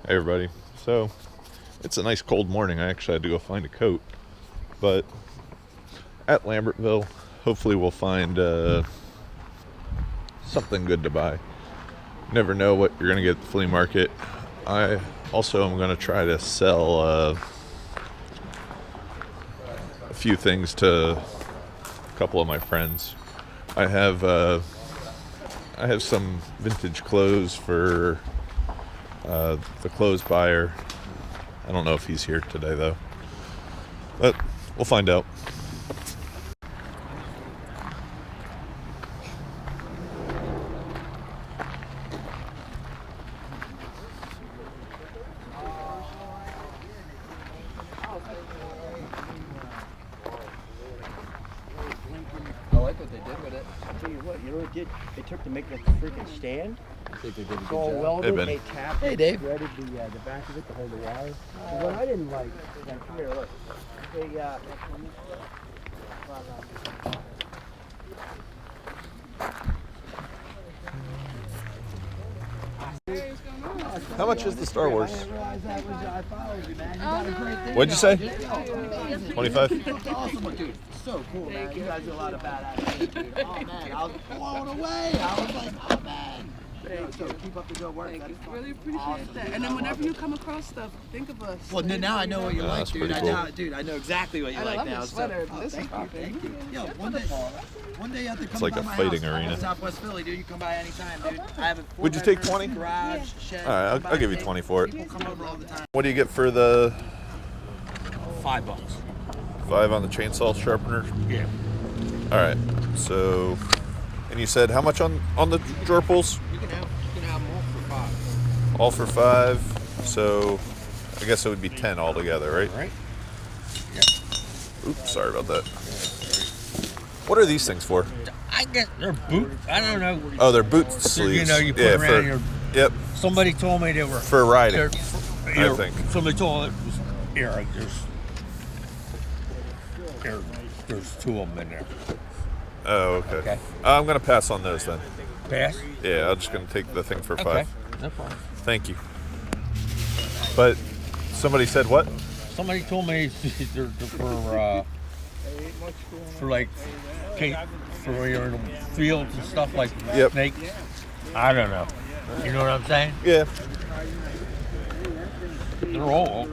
Hey everybody. So it's a nice cold morning. I actually had to go find a coat, but at Lambertville, hopefully we'll find something good to buy. Never know what you're gonna get at the flea market. I also am gonna try to sell a few things to a couple of my friends. I have some vintage clothes for the clothes buyer. I don't know if he's here today though, but we'll find out. I like what they did with it. I'll tell you what it did? They took to make the freaking stand. I think they did a good It's all job. welded. Ben. They tapped Hey, it, Dave. threaded the back of it to hold the wire. But what I didn't like, come here, look. They How much is the Star Wars? I didn't realize that was I followed you, man. You got a great thing. What'd you say? Amazing. 25? That's awesome, dude. So cool, man. You guys do a lot of badass shit, dude. Oh man, I was blown away. I was like, oh man. So keep up the good work. Thank you. That's Really fucking appreciate awesome, that. dude. And then I whenever love you it. come across stuff, think of us. Well, now I know what you like, that's dude. pretty I cool. know, dude. I know exactly what you I like love now. your sweater. This is thank you. Yo, one day you have to come like by a my fighting house. arena. Southwest Philly, dude. You come by anytime, dude. I have a Would you take 4-bedroom 20? Garage, shed. All right, Come by I'll give you and 20 for it. People come over all the time. What do you get for the $5. 5 on the chainsaw sharpener? Yeah. All right. So, and you said how much on the drawer pulls? You can have them all for $5. All for 5. So, I guess it would be 10 altogether, right? Right? Oops, sorry about that. What are these things for? I guess they're boot. I don't know. Oh, they're boot sleeves. You know, you put yeah, around for, your. Yep, Somebody told me they were. for riding. they're- I think. Somebody told me it was. Here, there's 2 of them in there. Oh, okay. Okay. I'm gonna pass on those then. Pass. Yeah, I'm just gonna take the thing for 5. Okay. No problem. Thank you. But somebody said what? Somebody told me they're for like, for when you're in the fields and stuff like Yep. snakes. I don't know. You know what I'm saying? Yeah, They're old.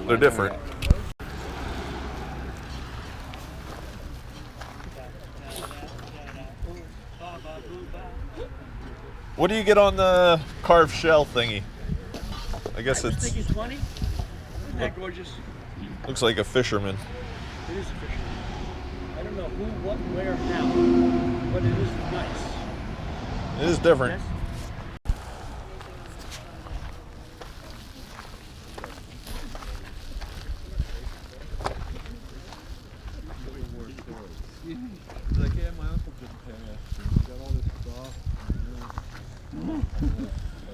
they're different. What do you get on the carved shell thingy? I guess I was it's thinking 20. Isn't that gorgeous? looks like a fisherman. It is a fish. I don't know who, what, where, how, but it is nice. It is different. Yes? Like, yeah, my uncle just passed. He got all this stuff. I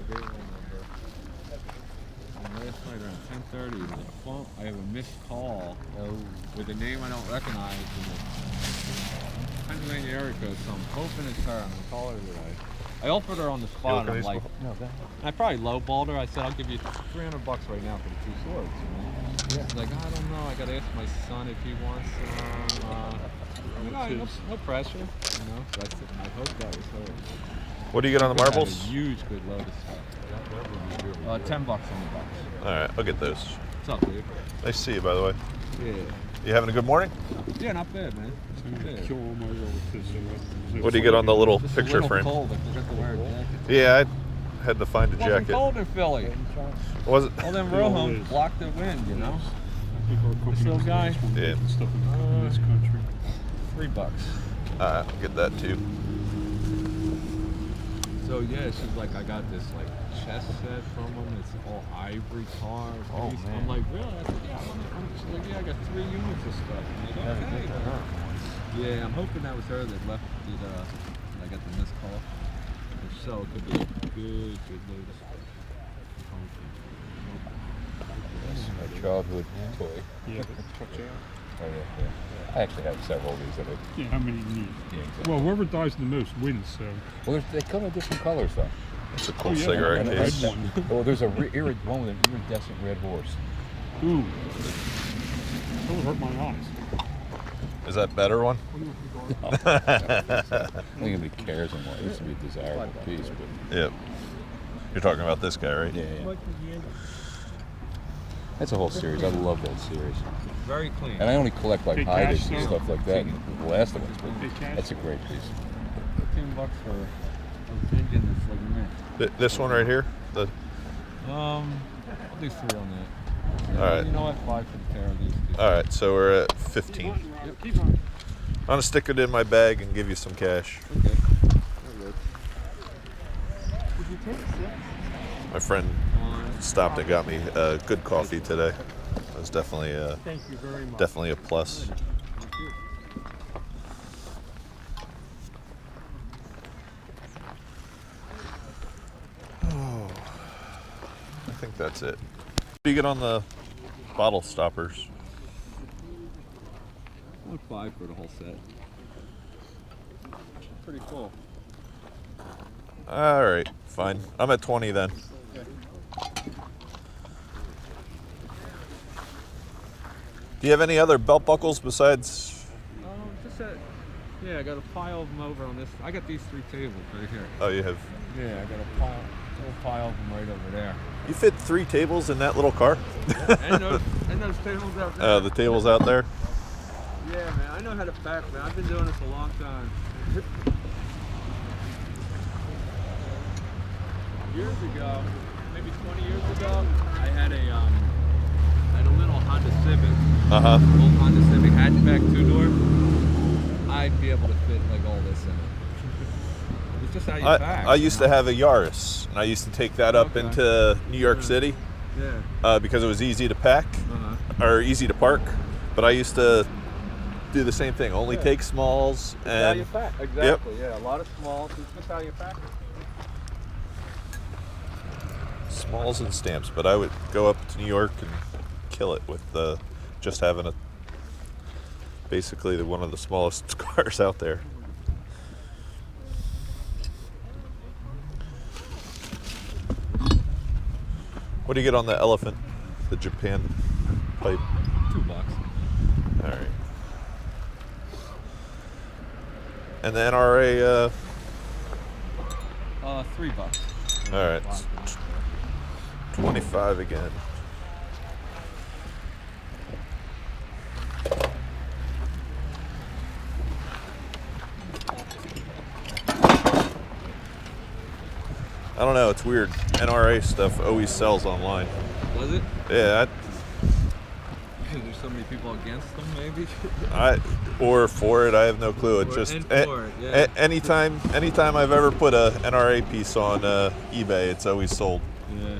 gave him a number. And last night around 10:30, there was a phone. I have a missed call with a name I don't recognize in the Pennsylvania area code. So I'm hoping it's her. I'm gonna call her today. I offered her on the spot. I'm like, No, go ahead. I probably lowballed her. I said I'll give you $300 right now for the 2 swords. You know? Yeah. She's like, I don't know. I gotta ask my son if he wants some. No pressure. You know, that's it. I hope that was her. What do you get on the Had a marbles? huge good load of stuff. $10 on the box. All right, I'll get those. What's up, dude? Nice to see you, by the way. Yeah. You having a good morning? Yeah, not bad, man. Not bad. Kill all my relatives. What do you get on the little Just picture a little frame? cold. I forgot to wear a jacket. Yeah, I had to find a It wasn't jacket. cold in Philly. Was it? All them It row all homes is. blocked the wind, you know? This little guy? Yeah. Stuff in this country. $3. I'll get that too. So yeah, she's like, I got this like chess set from them. It's all ivory carved. Oh, piece. man. I'm like, really? I said, yeah. She's like, yeah, I got 3 units of stuff. I'm like, okay. Yeah, I'm hoping that was her that left it. I got the missed call. If so, it could be a good load of stuff. My childhood toy. Yeah, but touch out. Oh, yeah. I actually have several of these that I Yeah, how many do you need? yeah, exactly. Well, whoever dies the most wins, so. Well, they come in different colors though. It's a cool Oh, yeah, cigarette I got a case. red one. Oh, there's a one with an iridescent red horse. Ooh. That'll hurt my eyes. Is that better one? I don't think anybody cares anymore. It used to be a desirable piece, but Yep. You're talking about this guy, right? yeah. That's a whole series. I love that series. Very clean. And I only collect like Hey, Hydus cash, and sir? stuff like that, and the last of us, Hey, but cash? that's a great piece. $15 for a engine that's like mint. This one right here? The I'll do 3 on that. All right. You know what? 5 for the pair of these two. All right, so we're at 15. Keep on. I'm gonna stick it in my bag and give you some cash. Okay. Would you take 6? My friend stopped and got me good coffee today. It was definitely Thank you very much. definitely a plus. Oh, I think that's it. What do you get on the bottle stoppers? 5 for the whole set. Pretty cool. All right, fine. I'm at 20 then. Do you have any other belt buckles besides? Just that. Yeah, I got a pile of them over on this. I got these 3 tables right here. Oh, you have. Yeah, I got a little pile of them right over there. You fit 3 tables in that little car? and those tables out there. The tables out there. Yeah, man, I know how to pack, man. I've been doing this a long time. Years ago, maybe 20 years ago, I had a little Honda Civic, old Honda Civic hatchback 2-door. I'd be able to fit like all this in it. It's just how you pack. I used to have a Yaris, and I used to take that up Okay. into New York City Yeah. because it was easy to pack or easy to park. But I used to do the same thing, only take smalls How and you pack. Exactly, yeah. A lot of smalls. It's just how you pack it. smalls and stamps. But I would go up to New York and kill it with just having basically one of the smallest cars out there. What do you get on the elephant, the Japan pipe? $2. All right. And the NRA, $3. all right, 25 again. I don't know, it's weird. NRA stuff always sells online. Was it? Yeah, Because there's so many people against them, maybe? or for it, I have no clue. It's Or- just and for it, yeah. anytime I've ever put a NRA piece on eBay, it's always sold. Yeah.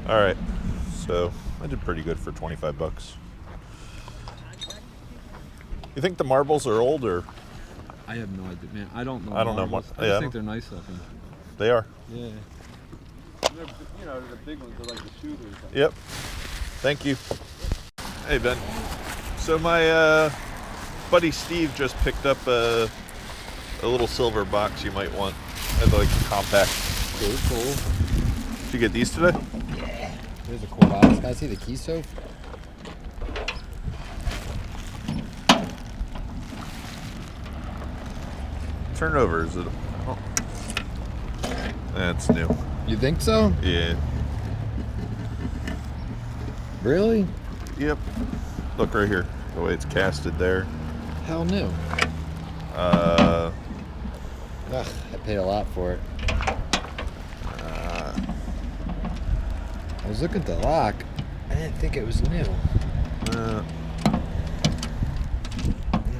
All right, so I did pretty good for 25 bucks. You think the marbles are old or I have no idea, man. I don't know. I don't know marbles. much- I yeah, I just think they're nice looking. they are? Yeah. You know, the big ones are like the shooters. Yep. Thank you. Hey Ben. So my buddy Steve just picked up a little silver box you might want. As like compact. Cool. Did you get these today? There's a cool box. Can I see the key soap? Turn it over. Is it? Oh. That's new. You think so? Yeah. Really? Yep. Look right here. The way it's casted there. Hell new. Uh, Ugh, I paid a lot for it. I was looking at the lock. I didn't think it was new.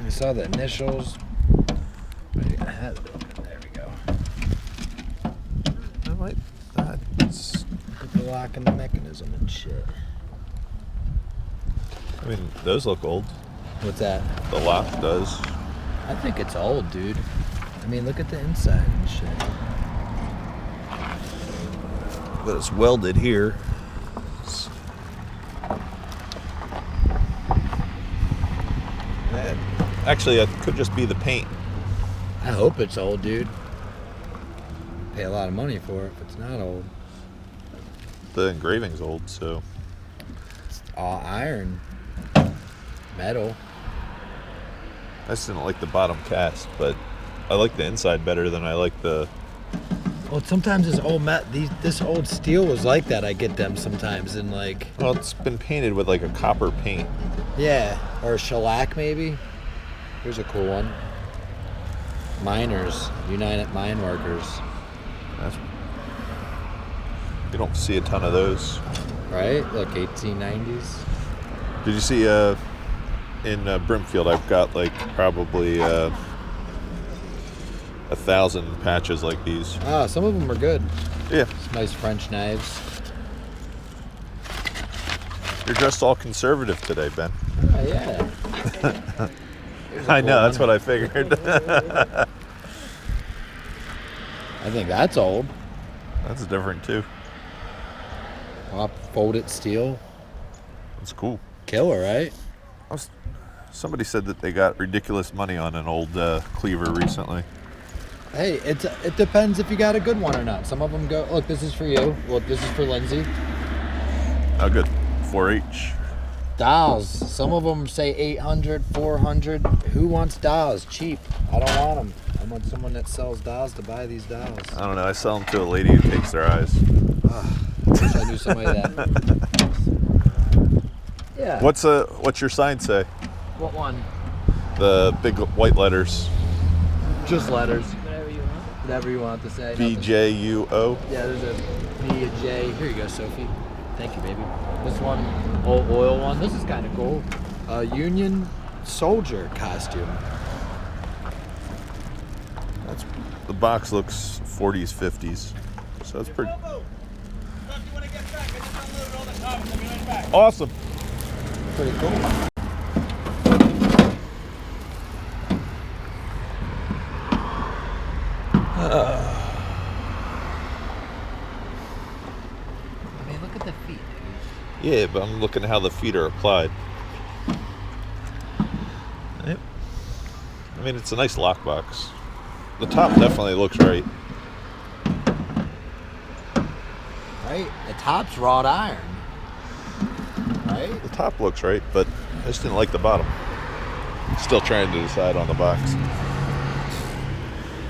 I saw the initials. I had it open. There we go. I might. With the lock and the mechanism and shit. I mean, those look old. What's that? The lock does. I think it's old, dude. I mean, look at the inside and shit. But it's welded here. Actually, it could just be the paint. I hope it's old, dude. Pay a lot of money for it if it's not old. The engraving's old, so. It's all iron. Metal. I just didn't like the bottom cast, but I like the inside better than I like the. Well, sometimes this old steel was like that. I get them sometimes, and like. Well, it's been painted with like a copper paint. Yeah, or a shellac maybe. Here's a cool one. Miners, United Mine Workers. You don't see a ton of those. Right? Look, 1890s. Did you see in Brimfield, I've got like probably 1,000 patches like these. Ah, some of them are good. Yeah. Some nice French knives. You're dressed all conservative today, Ben. Oh, yeah. I know, that's what I figured. I think that's old. That's different too. Folded steel. That's cool. Killer, right? Somebody said that they got ridiculous money on an old cleaver recently. Hey, it depends if you got a good one or not. Some of them go, look, this is for you. Look, this is for Lindsay. Oh, good. 4H. Dolls. Some of them say 800, 400. Who wants dolls? Cheap. I don't want them. I want someone that sells dolls to buy these dolls. I don't know. I sell them to a lady who takes their eyes. Wish I knew somebody that. Yeah. What's your sign say? What one? The big white letters. Just letters. Whatever you want to say. BJUO. Yeah, there's a B, a J. Here you go, Sophie. Thank you, baby. This one, old oil one. This is kind of cool. A Union soldier costume. The box looks 40s, 50s. So that's pretty. Awesome. Pretty cool. I mean, look at the feet, dude. Yeah, but I'm looking at how the feet are applied. Yep. I mean, it's a nice lockbox. The top definitely looks right. Right? The top's wrought iron. Right? The top looks right, but I just didn't like the bottom. Still trying to decide on the box.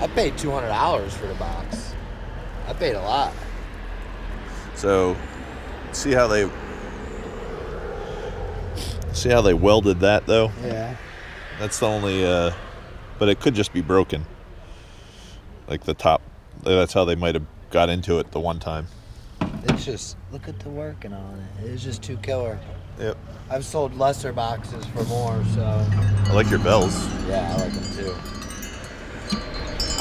I paid $200 for the box. I paid a lot. So, see how they welded that though? Yeah. That's the only, but it could just be broken. Like the top, that's how they might have got into it the one time. It's just, look at the working on it. It's just too killer. Yep. I've sold lesser boxes for more, so. I like your bells. Yeah, I like them too.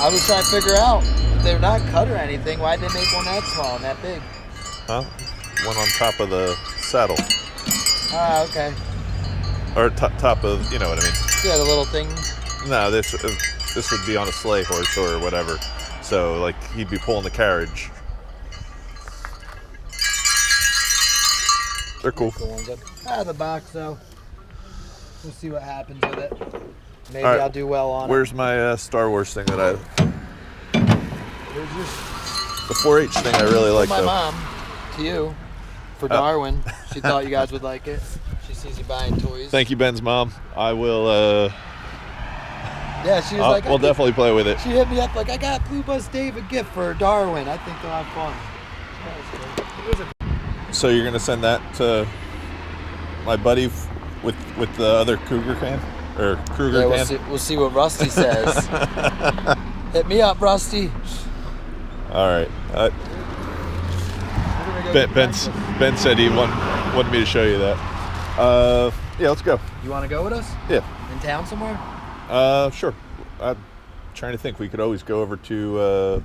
I was trying to figure out, if they're not cut or anything, why'd they make one that small and that big? Huh? One on top of the saddle. Ah, okay. Or top of, you know what I mean. Yeah, the little thing. No, this would be on a sleigh horse or whatever. So, like, he'd be pulling the carriage. They're cool. The box though. We'll see what happens with it. Maybe All right. I'll do well on Where's my Star Wars thing that it. the 4-H thing I really like My though. mom, to you, for Darwin. She thought you guys would like it. She sees you buying toys. Thank you, Ben's mom. I will. Yeah, she was like, we'll definitely play with it. She hit me up like, I got Blue Bus Dave a gift for Darwin. I think they'll have fun. So you're gonna send that to my buddy with the other Cougar can or Kruger Yeah, can? we'll see what Rusty says. Hit me up, Rusty. All right. Ben said he wanted me to show you that. Yeah, let's go. You want to go with us? Yeah. In town somewhere? Sure. I'm trying to think. We could always go over to.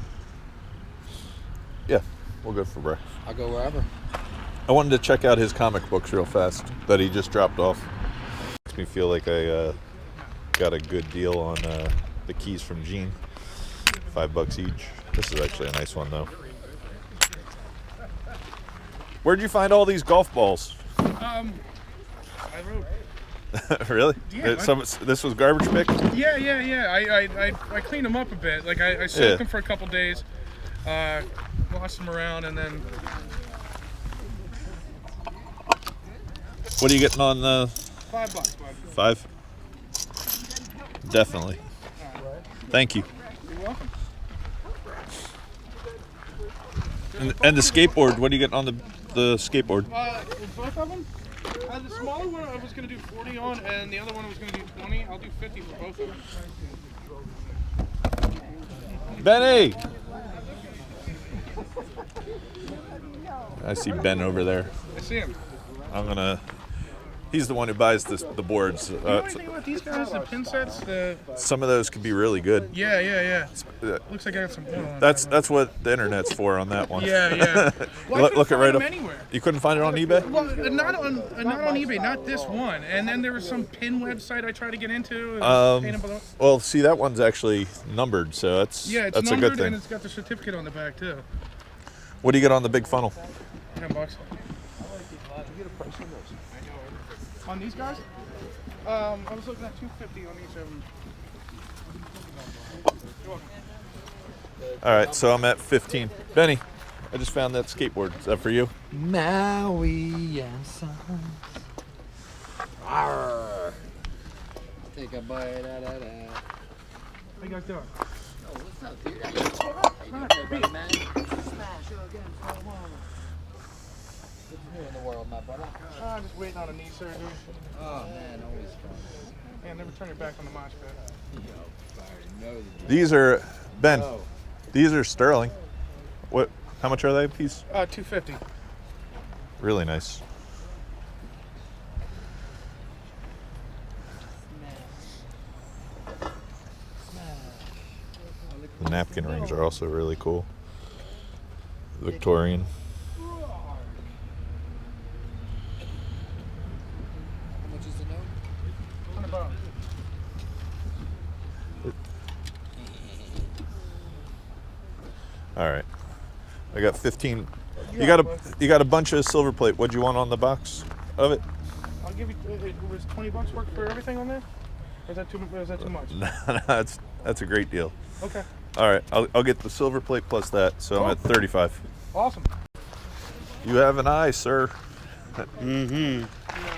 Yeah, we'll go for breakfast. I'll go wherever. I wanted to check out his comic books real fast that he just dropped off. Makes me feel like I got a good deal on the keys from Gene. $5 each. This is actually a nice one though. Where'd you find all these golf balls? I wrote. Really? Yeah, This was garbage pick? Yeah. I cleaned them up a bit. Like I soaked them for a couple days. Lost them around, and then What are you getting on the $5, bud. 5? Definitely. Thank you. You're welcome. And the skateboard, what are you getting on the skateboard? Both of them? The smaller one I was going to do 40 on, and the other one I was going to do 20. I'll do 50 for both of them. Benny! I see Ben over there. I see him. He's the one who buys the boards. You know anything about these guys, the pin sets? Some of those could be really good. Yeah. Looks like I got some oil on That's what the internet's for on that one. Yeah. Well, I Look it right them up. anywhere. You couldn't find it on eBay? Well, not on eBay, not this one. And then there was some pin website I tried to get into. Well, see, that one's actually numbered, so that's it's a numbered, good thing. and it's got the certificate on the back too. What do you get on the big funnel? $10. On these guys? I was looking at $250 on each of them. All right, so I'm at 15. Benny, I just found that skateboard. Is that for you? Maui and Sons. Arr. Take a bite out of that. How you guys doing? Oh, what's up, dude? How you doing, brother, man? Smash you again, so long. What's new in the world, my brother? I'm just waiting on a knee surgery. Oh, man, always fun. And never turn your back on the mosh pit. Yo, I know the These are, Ben, Oh. these are sterling. What? How much are they a piece? $250. Really nice. The napkin rings are also really cool. Victorian. How much is the note? $100. All right. I got 15. You got a bunch of silver plate. What'd you want on the box of it? I'll give you. It was $20 work for everything on there. Or is that too much? No, that's a great deal. Okay. All right, I'll get the silver plate plus that, so I'm at 35. Awesome. You have an eye, sir.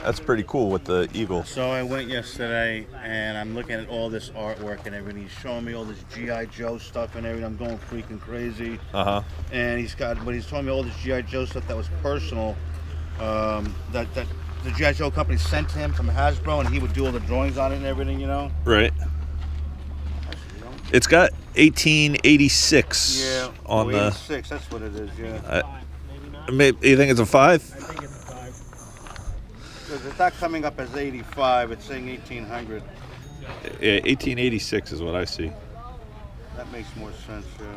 That's pretty cool with the eagle. So I went yesterday, and I'm looking at all this artwork and everything. He's showing me all this G.I. Joe stuff and everything. I'm going freaking crazy. And he's telling me all this G.I. Joe stuff that was personal, that the G.I. Joe company sent to him from Hasbro, and he would do all the drawings on it and everything, you know? Right. It's got 1886 Yeah, on the... 86, that's what it is, yeah. You think it's a 5? Because it's not coming up as 85, it's saying 1800. Yeah, 1886 is what I see. That makes more sense, yeah.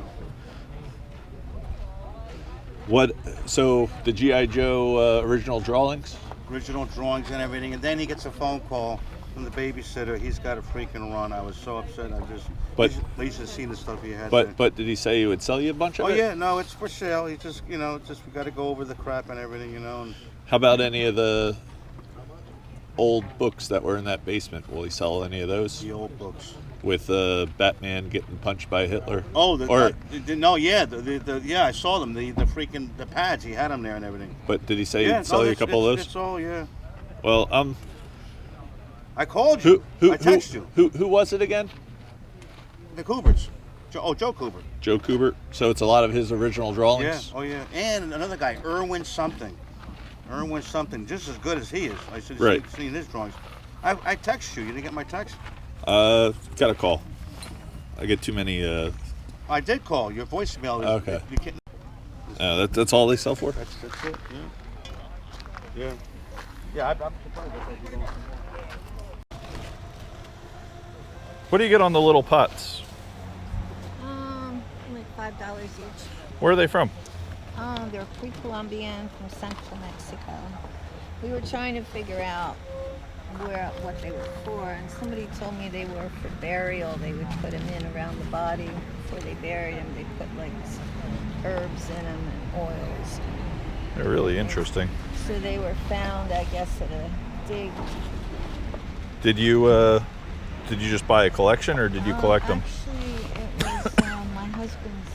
What? So the G.I. Joe original drawings? Original drawings and everything, and then he gets a phone call from the babysitter. He's got to freaking run. I was so upset. At least to see the stuff he had. But did he say he would sell you a bunch of it? Oh yeah, no, it's for sale. He just, we got to go over the crap and everything, And How about any of the old books that were in that basement? Will he sell any of those? The old books. With Batman getting punched by Hitler. Oh, yeah, I saw them. The freaking pads. He had them there and everything. But did he say he'd sell you a couple of those? It's all, yeah. Well, I called you. I texted you. Who was it again? The Kuberts. Joe Kubert. Joe Kubert. So it's a lot of his original drawings. Yeah. Oh yeah. And another guy, Irwin something, just as good as he is. I should have seen his drawings. I texted you. You didn't get my text? Got a call. I get too many. I did call. Your voicemail is okay. That's all they sell for? That's it. Yeah. Yeah. I'm surprised that you. What do you get on the little pots? Like $5 each. Where are they from? They're pre-Columbian from Central Mexico. We were trying to figure out what they were for, and somebody told me they were for burial. They would put them in around the body before they buried them. They put like herbs in them and oils. They're really interesting. So they were found, I guess, at a dig. Did you just buy a collection, or did you collect them? Actually, it was my husband's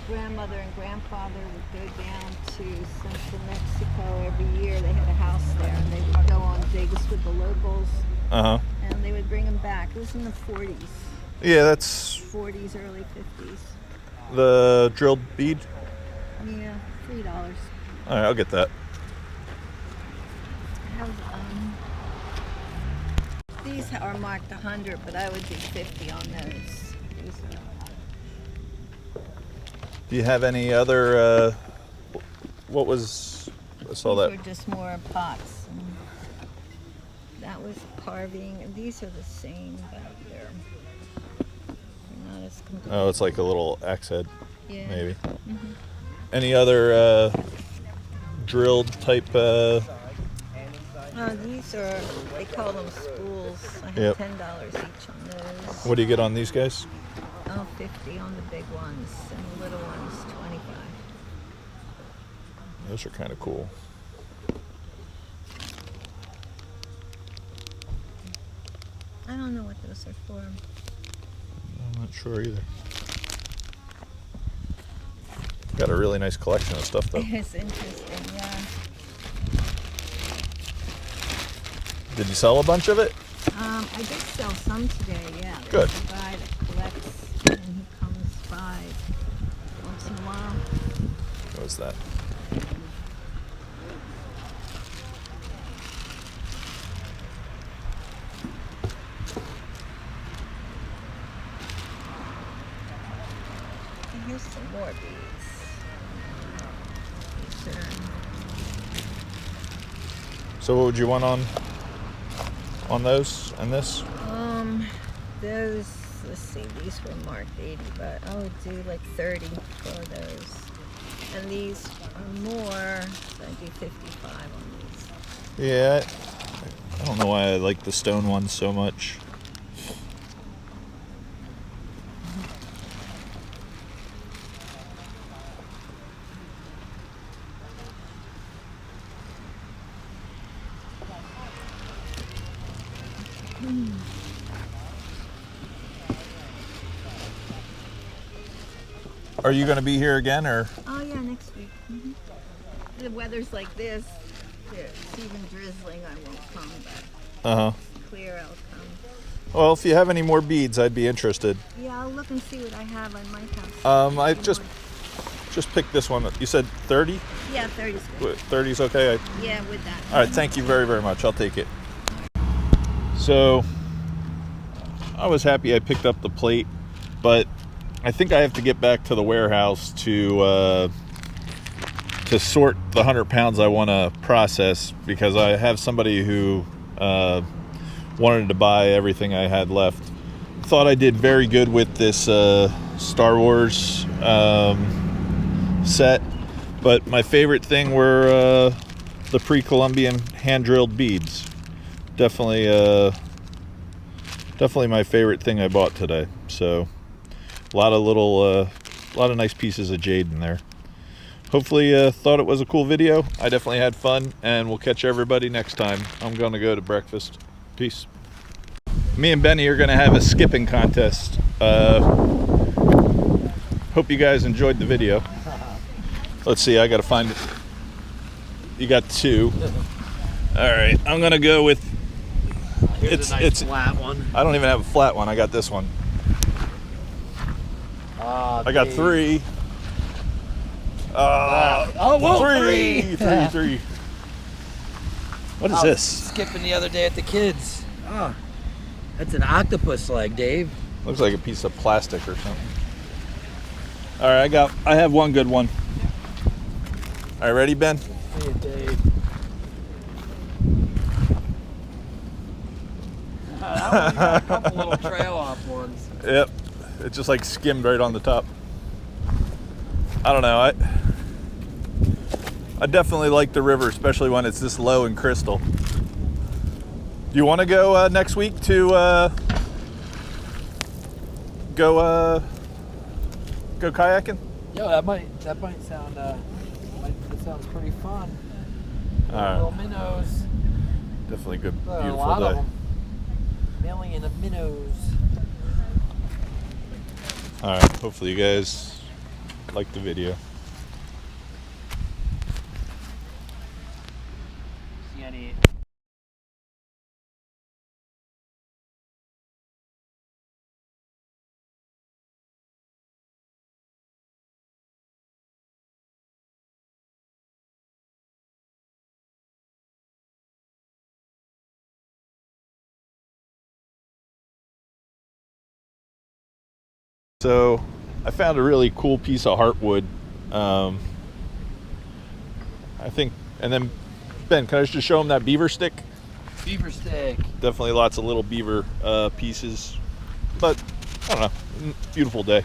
grandmother. grandmother and grandfather would go down to central Mexico every year. They had a house there, and they would go on digs with the locals. And they would bring them back. It was in the 40s. Yeah, that's 40s, early 50s. the drilled bead. Yeah, $3. All right, I'll get that. These are marked 100, but I would do 50 on those. Do you have any other? What was? I saw These that. were just more pots. That was carving. These are the same, but they're not as complete. Oh, it's like a little axe head, Yeah. maybe. Mm-hmm. Any other drilled type? These are, they call them spools. I have Yep. $10 each on those. What do you get on these guys? Oh, 50 on the big ones, and the little ones, 25. Those are kind of cool. I don't know what those are for. I'm not sure either. Got a really nice collection of stuff, though. It's interesting, yeah. Did you sell a bunch of it? I did sell some today, yeah. Good. There's a guy that collects, and he comes by once in a while. What was that? And here's some more beads. These are, So what would you want on those and this? those, let's see, these were marked 80, but I would do like 30 for those. And these are more, so I do 55 on these. Yeah, I don't know why I like the stone ones so much. Are you going to be here again, or? Oh yeah, next week. The weather's like this. It's even drizzling. I won't come, but clear, I'll come. Well, if you have any more beads, I'd be interested. Yeah, I'll look and see what I have. I might have. I just picked this one. You said 30? Yeah, 30's good. 30's okay? Yeah, with that. All right, thank you very, very much. I'll take it. So, I was happy I picked up the plate, but I think I have to get back to the warehouse to sort the 100 pounds I want to process, because I have somebody who wanted to buy everything I had left. Thought I did very good with this Star Wars set, but my favorite thing were the pre-Columbian hand-drilled beads. Definitely my favorite thing I bought today. So a lot of nice pieces of jade in there. Hopefully thought it was a cool video. I definitely had fun, and we'll catch everybody next time. I'm gonna go to breakfast. Peace. Me and Benny are gonna have a skipping contest. Hope you guys enjoyed the video. Let's see, I gotta find it. You got 2. All right, I'm gonna go with. Here's a nice flat one. I don't even have a flat one. I got this one. I got 3. Whoa, 3. What is this? Skipping the other day at the kids. Oh, that's an octopus leg, Dave. Looks like a piece of plastic or something. All right, I have one good one. All right, ready, Ben? Hey, Dave. That one got a couple little trail off ones. Yep, it just like skimmed right on the top. I don't know. I definitely like the river, especially when it's this low in crystal. Do you want to go next week to go kayaking? Yo, that might sound that sounds pretty fun. All right. Little minnows. Definitely good, A beautiful lot day. of them. Million of minnows. All right. Hopefully you guys like the video. See any? So I found a really cool piece of heartwood. I think, and then Ben, can I just show him that beaver stick? Beaver stick. Definitely lots of little beaver pieces, but I don't know, beautiful day.